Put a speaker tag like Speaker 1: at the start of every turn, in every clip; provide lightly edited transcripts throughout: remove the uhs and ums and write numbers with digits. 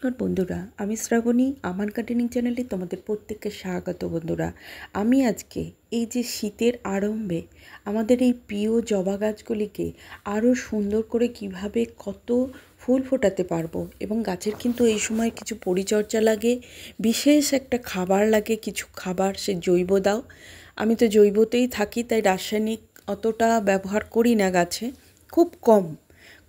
Speaker 1: নমস্কার বন্ধুরা, আমি শ্রাবণী। আমার গার্ডেনিং চ্যানেলে তোমাদের প্রত্যেককে স্বাগত। বন্ধুরা, আমি আজকে এই যে শীতের আরম্ভে আমাদের এই প্রিয় জবা গাছগুলিকে আরও সুন্দর করে কিভাবে কত ফুল ফোটাতে পারবো, এবং গাছের কিন্তু এই সময় কিছু পরিচর্যা লাগে, বিশেষ একটা খাবার লাগে, কিছু খাবার সে জৈব দাও। আমি তো জৈবতেই থাকি, তাই রাসায়নিক অতটা ব্যবহার করি না গাছে,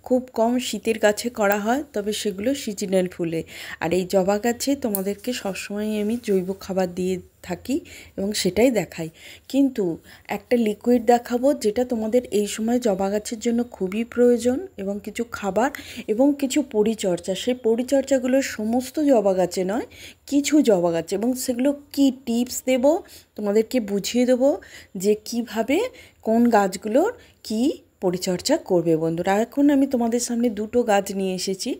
Speaker 1: খুব কম শীতের গাছে করা হয়, তবে সেগুলো সিজনাল ফুলে। আর এই জবা গাছে তোমাদেরকে সবসময় আমি জৈব খাবার দিয়ে থাকি এবং সেটাই দেখাই। কিন্তু একটা লিকুইড দেখাবো যেটা তোমাদের এই সময় জবা গাছের জন্য খুবই প্রয়োজন, এবং কিছু খাবার এবং কিছু পরিচর্যা, সেই পরিচর্যাগুলো সমস্ত জবা গাছে নয়, কিছু জবা গাছে, এবং সেগুলো কি টিপস দেব তোমাদেরকে বুঝিয়ে দেবো যে কিভাবে কোন গাছগুলোর কি পরিচর্যা করবে। বন্ধুরা, এখন আমি তোমাদের সামনে দুটো গাছ নিয়ে এসেছি।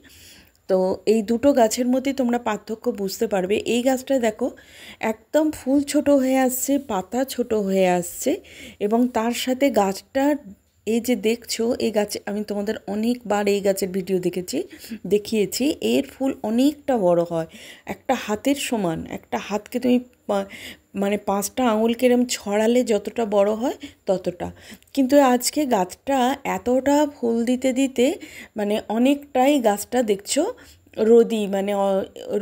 Speaker 1: তো এই দুটো গাছের মধ্যে তোমরা পার্থক্য বুঝতে পারবে। এই গাছটা দেখো, একদম ফুল ছোট হয়ে আসছে, পাতা ছোট হয়ে আসছে, এবং তার সাথে গাছটা এই যে দেখছো, এই গাছে আমি তোমাদের অনেকবার এই গাছের ভিডিও দেখিয়েছি। এর ফুল অনেকটা বড় হয়, একটা হাতের সমান। একটা হাতকে তুমি মানে 5টা আঙুলকে এরম ছড়ালে যতটা বড় হয় ততটা। কিন্তু আজকে গাছটা এতটা ফুল দিতে দিতে মানে অনেকটাই গাছটা দেখছো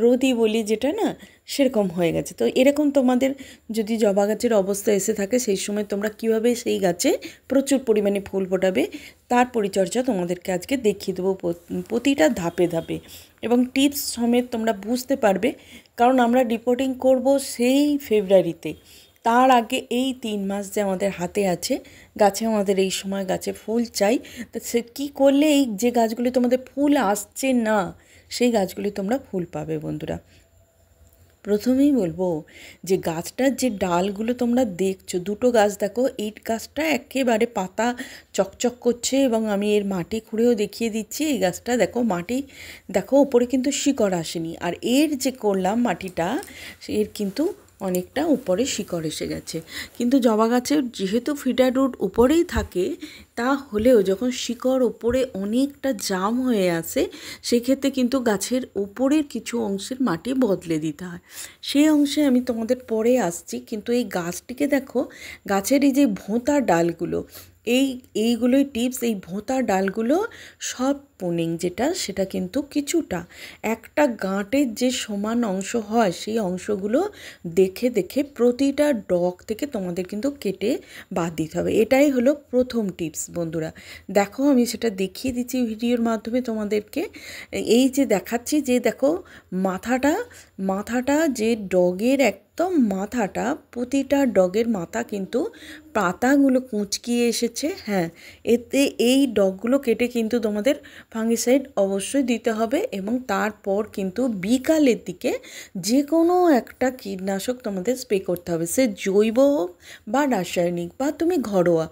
Speaker 1: রোদি বলি যেটা না, সেরকম হয়ে গেছে। তো এরকম তোমাদের যদি জবা গাছের অবস্থা এসে থাকে, সেই সময় তোমরা কীভাবে সেই গাছে প্রচুর পরিমাণে ফুল ফোটাবে তার পরিচর্যা তোমাদেরকে আজকে দেখিয়ে দেবো প্রতিটা ধাপে ধাপে, এবং টিপস সমেত তোমরা বুঝতে পারবে। কারণ আমরা রিপোর্টিং করব সেই ফেব্রুয়ারিতে, তার আগে এই 3 মাস যে আমাদের হাতে আছে, গাছে আমাদের এই সময় গাছে ফুল চাই। তো সে কী করলে এই যে গাছগুলি তোমাদের ফুল আসছে না, সেই গাছগুলি তোমরা ফুল পাবে। বন্ধুরা, প্রথমেই বলবো যে গাছটার যে ডালগুলো তোমরা দেখছো, দুটো গাছ দেখো, এই গাছটা একেবারে পাতা চকচক করছে, এবং আমি এর মাটি খুঁড়েও দেখিয়ে দিচ্ছি। এই গাছটা দেখো, মাটি দেখো, ওপরে কিন্তু শিকড় আসেনি, আর এর যে করলাম মাটিটা, এর কিন্তু অনেকটা উপরে শিকড় এসে গেছে। কিন্তু জবা গাছের যেহেতু ফিডার রুট উপরেই থাকে, তা হলেও যখন শিকড় ওপরে অনেকটা জাম হয়ে আসে, সেক্ষেত্রে কিন্তু গাছের উপরের কিছু অংশের মাটি বদলে দিতে হয়। সেই অংশে আমি তোমাদের পরে আসছি। কিন্তু এই গাছটিকে দেখো, গাছের এই যে ভোঁতা ডালগুলো, এইগুলোই টিপস। এই ভোঁতা ডালগুলো সব পুনিং যেটা, সেটা কিন্তু কিছুটা একটা গাঁটের যে সমান অংশ হয়, সেই অংশগুলো দেখে দেখে প্রতিটা ডগ থেকে তোমাদের কিন্তু কেটে বাদ দিতে হবে। এটাই হলো প্রথম টিপস। বন্ধুরা দেখো, আমি সেটা দেখিয়ে দিচ্ছি ভিডিওর মাধ্যমে তোমাদেরকে। এই যে দেখাচ্ছি, যে দেখো মাথাটা যে ডগের একদম মাথাটা, প্রতিটা ডগের মাথা কিন্তু পাতাগুলো কুঁচকিয়ে এসেছে। হ্যাঁ, এতে এই ডগগুলো কেটে কিন্তু তোমাদের ফাঙ্গিসাইড অবশ্যই দিতে হবে, এবং তারপর কিন্তু বিকালের দিকে যে কোনো একটা কীটনাশক তোমাদের স্প্রে করতে হবে। সে জৈব হোক বা রাসায়নিক বা তুমি ঘরোয়া,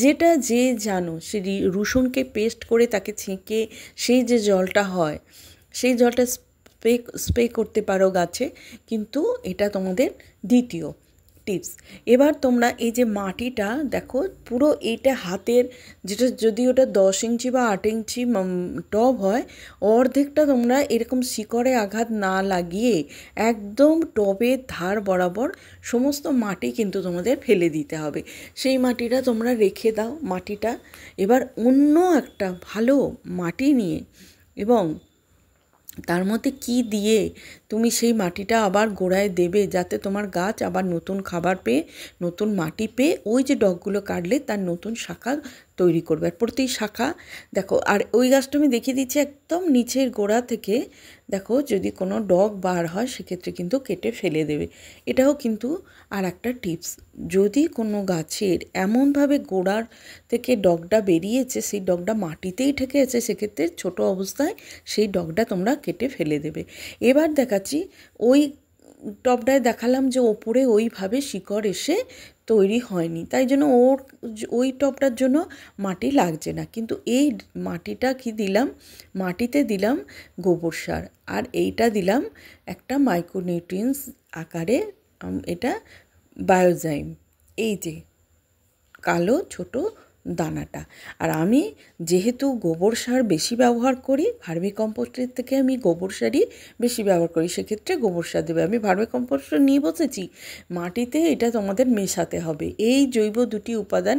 Speaker 1: যেটা যে জানো। সে রসুনকে পেস্ট করে তাকে ছেঁকে সেই যে জলটা হয়, সেই জলটা স্প্রে করতে পারো গাছে। কিন্তু এটা তোমাদের দ্বিতীয় টিপস। এবার তোমরা এই যে মাটিটা দেখো, পুরো এইটা হাতের, যেটা যদি ওটা 10 ইঞ্চি বা 8 ইঞ্চি টব হয়, অর্ধেকটা তোমরা এরকম শিকড়ে আঘাত না লাগিয়ে একদম টবের ধার বরাবর সমস্ত মাটি কিন্তু তোমাদের ফেলে দিতে হবে। সেই মাটিটা তোমরা রেখে দাও। মাটিটা এবার অন্য একটা ভালো মাটি নিয়ে, এবং তার মধ্যে কি দিয়ে তুমি সেই মাটিটা আবার গোড়ায় দেবে, যাতে তোমার গাছ আবার নতুন খাবার পেয়ে, নতুন মাটি পেয়ে, ওই যে ডগগুলো কাটলে তার নতুন শাখা তৈরি করবে। আর প্রতি শাখা দেখো, আর ওই গাছটা আমি দেখিয়ে দিচ্ছি একদম নিচের গোড়া থেকে। দেখো, যদি কোনো ডগ বার হয়, সেক্ষেত্রে কিন্তু কেটে ফেলে দেবে। এটাও কিন্তু আর একটা টিপস। যদি কোনো গাছের এমনভাবে গোড়ার থেকে ডগটা বেরিয়েছে, সেই ডগটা মাটিতেই ঠেকে আছে, সেক্ষেত্রে ছোট অবস্থায় সেই ডগটা তোমরা কেটে ফেলে দেবে। এবার দেখাচ্ছি, ওই টবটায় দেখালাম যে ওপরে ওইভাবে শিকড় এসে তৈরি হয়নি, তাই জন্য ওই টবটার জন্য মাটি লাগছে না। কিন্তু এই মাটিটা কি দিলাম, মাটিতে দিলাম গোবর সার, আর এইটা দিলাম একটা মাইক্রোনিউট্রিয়েন্টস আকারে, এটা বায়োজাইম। এই যে কালো ছোট দানাটা। আর আমি যেহেতু গোবর সার বেশি ব্যবহার করি, ভার্মি কম্পোস্টের থেকে আমি গোবর সারই বেশি ব্যবহার করি, সেক্ষেত্রে গোবর সার দেবে। আমি ভার্মি কম্পোস্ট নিয়ে বসেছি, মাটিতে এটা তোমাদের মেশাতে হবে, এই জৈব দুটি উপাদান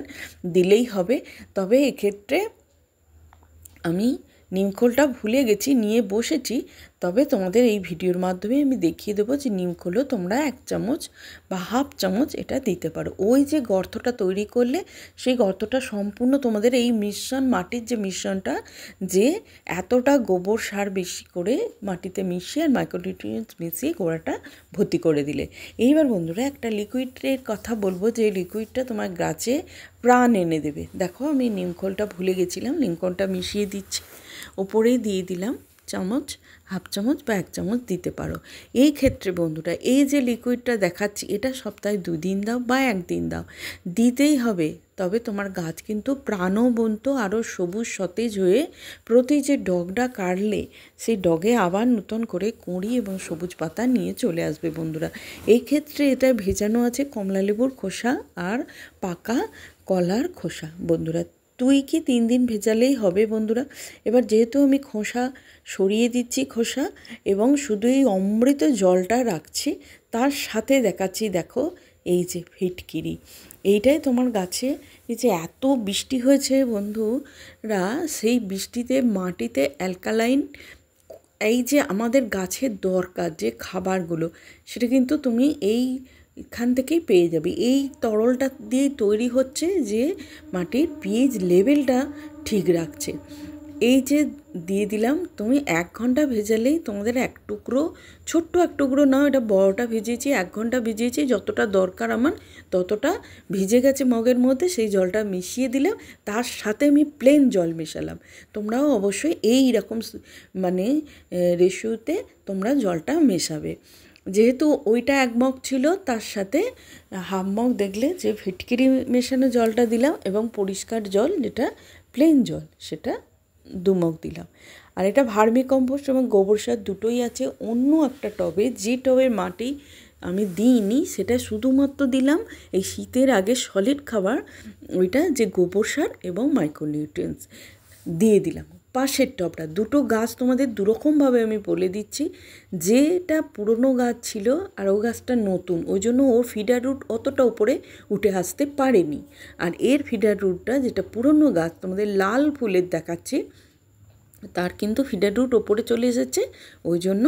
Speaker 1: দিলেই হবে। তবে এক্ষেত্রে আমি নিমখোলটা ভুলে গেছি, নিয়ে বসেছি, তবে তোমাদের এই ভিডিওর মাধ্যমে আমি দেখিয়ে দেবো যে নিমখোলও তোমরা 1 চামচ বা হাফ চামচ এটা দিতে পারো। ওই যে গর্তটা তৈরি করলে সেই গর্তটা সম্পূর্ণ তোমাদের এই মিশ্রণ, মাটির যে মিশ্রণটা, যে এতটা গোবর সার বেশি করে মাটিতে মিশিয়ে আর মাইক্রোনিউট্রিয়েন্টস মিশিয়ে গোড়াটা ভর্তি করে দিলে। এইবার বন্ধুরা একটা লিকুইডের কথা বলবো, যে লিকুইডটা তোমার গাছে প্রাণ এনে দেবে। দেখো আমি নিমখোলটা ভুলে গেছিলাম, নিমখোলটা মিশিয়ে দিচ্ছি, ওপরেই দিয়ে দিলাম চামচ, হাফ চামচ বা 1 চামচ দিতে পারো। এই ক্ষেত্রে বন্ধুরা এই যে লিকুইডটা দেখাচ্ছি, এটা সপ্তাহে 2 দিন দাও বা 1 দিন দাও, দিতেই হবে। তবে তোমার গাছ কিন্তু প্রাণবন্ত, আরও সবুজ সতেজ হয়ে প্রতি যে ডগটা কাটলে সেই ডগে আবার নতুন করে কুঁড়ি এবং সবুজ পাতা নিয়ে চলে আসবে বন্ধুরা। এই ক্ষেত্রে এটা ভেজানো আছে কমলালেবুর খোসা আর পাকা কলার খোসা বন্ধুরা। 2 কি 3 দিন ভেজালেই হবে বন্ধুরা। এবার যেহেতু আমি খোসা সরিয়ে দিচ্ছি, খোসা, এবং শুধু এই অমৃত জলটা রাখছি, তার সাথে দেখাচ্ছি, দেখো এই যে ফিটকিরি, এইটাই তোমার গাছে এই যে এত বৃষ্টি হয়েছে বন্ধুরা, সেই বৃষ্টিতে মাটিতে অ্যালকালাইন, এই যে আমাদের গাছের দরকার যে খাবারগুলো, সেটা কিন্তু তুমি এইখান থেকেই পেয়ে যাবে। এই তরলটা দিয়েই তৈরি হচ্ছে, যে মাটির পিএইচ লেভেলটা ঠিক রাখছে। এই যে দিয়ে দিলাম, তুমি 1 ঘন্টা ভেজালেই তোমাদের 1 টুকরো, ছোট্ট 1 টুকরো নাও, এটা বড়টা ভিজিয়েছি, 1 ঘন্টা ভিজিয়েছি, যতটা দরকার আমার ততটা ভিজে গেছে মগের মধ্যে, সেই জলটা মিশিয়ে দিলাম, তার সাথে আমি প্লেন জল মেশালাম। তোমরাও অবশ্যই এই রকম মানে রেশিওতে তোমরা জলটা মেশাবে। যেহেতু ওইটা 1 মগ ছিল, তার সাথে হাফ মগ দেখলে যে ফিটকিরি মেশানো জলটা দিলাম, এবং পরিষ্কার জল যেটা প্লেন জল সেটা 2 মগ দিলাম। আর এটা ভার্মি কম্পোস্ট এবং গোবর সার দুটোই আছে অন্য একটা টবে, যে টবের মাটি আমি দিইনি, সেটা শুধুমাত্র দিলাম এই শীতের আগে সলিড খাবার, ওইটা যে গোবর সার এবং মাইক্রোনিউট্রিয়েন্টস দিয়ে দিলাম। পাশের টবটা, দুটো গাছ তোমাদের দুরকমভাবে আমি বলে দিচ্ছি, যেটা পুরনো গাছ ছিল আর ও গাছটা নতুন, ওই জন্য ওর ফিডার রুট অতটা উপরে উঠে আসতে পারেনি। আর এর ফিডার রুটটা, যেটা পুরনো গাছ তোমাদের লাল ফুলের দেখাচ্ছে, তার কিন্তু ফিডার রুট ওপরে চলে এসেছে, ওই জন্য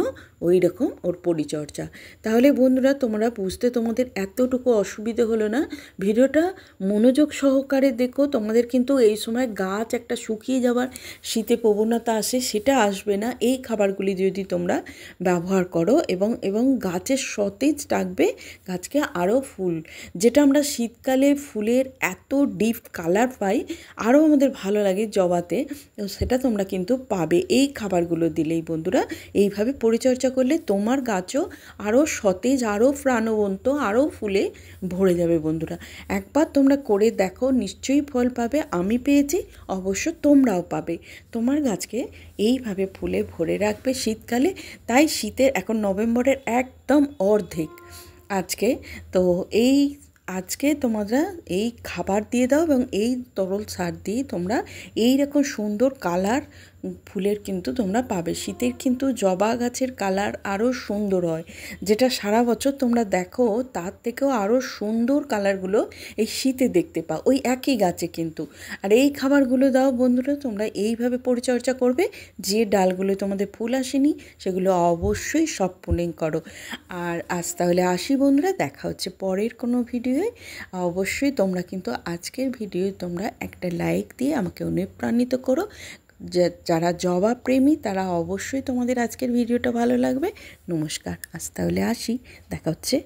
Speaker 1: ওই রকম ওর পরিচর্যা। তাহলে বন্ধুরা তোমরা বুঝতে তোমাদের এতটুকু অসুবিধে হলো না। ভিডিওটা মনোযোগ সহকারে দেখো, তোমাদের কিন্তু এই সময় গাছ একটা শুকিয়ে যাওয়ার শীতে প্রবণতা আসে, সেটা আসবে না এই খাবারগুলি যদি তোমরা ব্যবহার করো, এবং গাছের সতেজ থাকবে, গাছকে আরও ফুল, যেটা আমরা শীতকালে ফুলের এত ডিপ কালার পাই, আরও আমাদের ভালো লাগে জবাতে, সেটা তোমরা কিন্তু পাবে এই খাবারগুলো দিলেই বন্ধুরা। এইভাবে পরিচর্যা করলে তোমার গাছও আরও সতেজ, আরও প্রাণবন্ত, আরও ফুলে ভরে যাবে বন্ধুরা। একবার তোমরা করে দেখো, নিশ্চয়ই ফল পাবে। আমি পেয়েছি, অবশ্য তোমরাও পাবে। তোমার গাছকে এইভাবে ফুলে ভরে রাখবে শীতকালে। তাই শীতের এখন নভেম্বরের একদম অর্ধেক আজকে, তো আজকে তোমরা এই খাবার দিয়ে দাও, এবং এই তরল সার দিয়ে তোমরা এই রকম সুন্দর কালার ফুলের কিন্তু তোমরা পাবে। শীতের কিন্তু জবা গাছের কালার আরও সুন্দর হয়, যেটা সারা বছর তোমরা দেখো, তার থেকেও আরও সুন্দর কালারগুলো এই শীতে দেখতে পাও ওই একই গাছে কিন্তু। আর এই খাবারগুলো দাও বন্ধুরা, তোমরা এইভাবে পরিচর্যা করবে, যে ডালগুলো তোমাদের ফুল আসেনি সেগুলো অবশ্যই সব পুলিং করো। আর আজ তাহলে আসি বন্ধুরা, দেখা হচ্ছে পরের কোনো ভিডিওয়ে। অবশ্যই তোমরা কিন্তু আজকের ভিডিও তোমরা একটা লাইক দিয়ে আমাকে অনুপ্রাণিত করো। যারা জবা প্রেমী তারা অবশ্যই, তোমাদের আজকের ভিডিওটা ভালো লাগবে। নমস্কার, আজ তাহলে আসি, দেখা হচ্ছে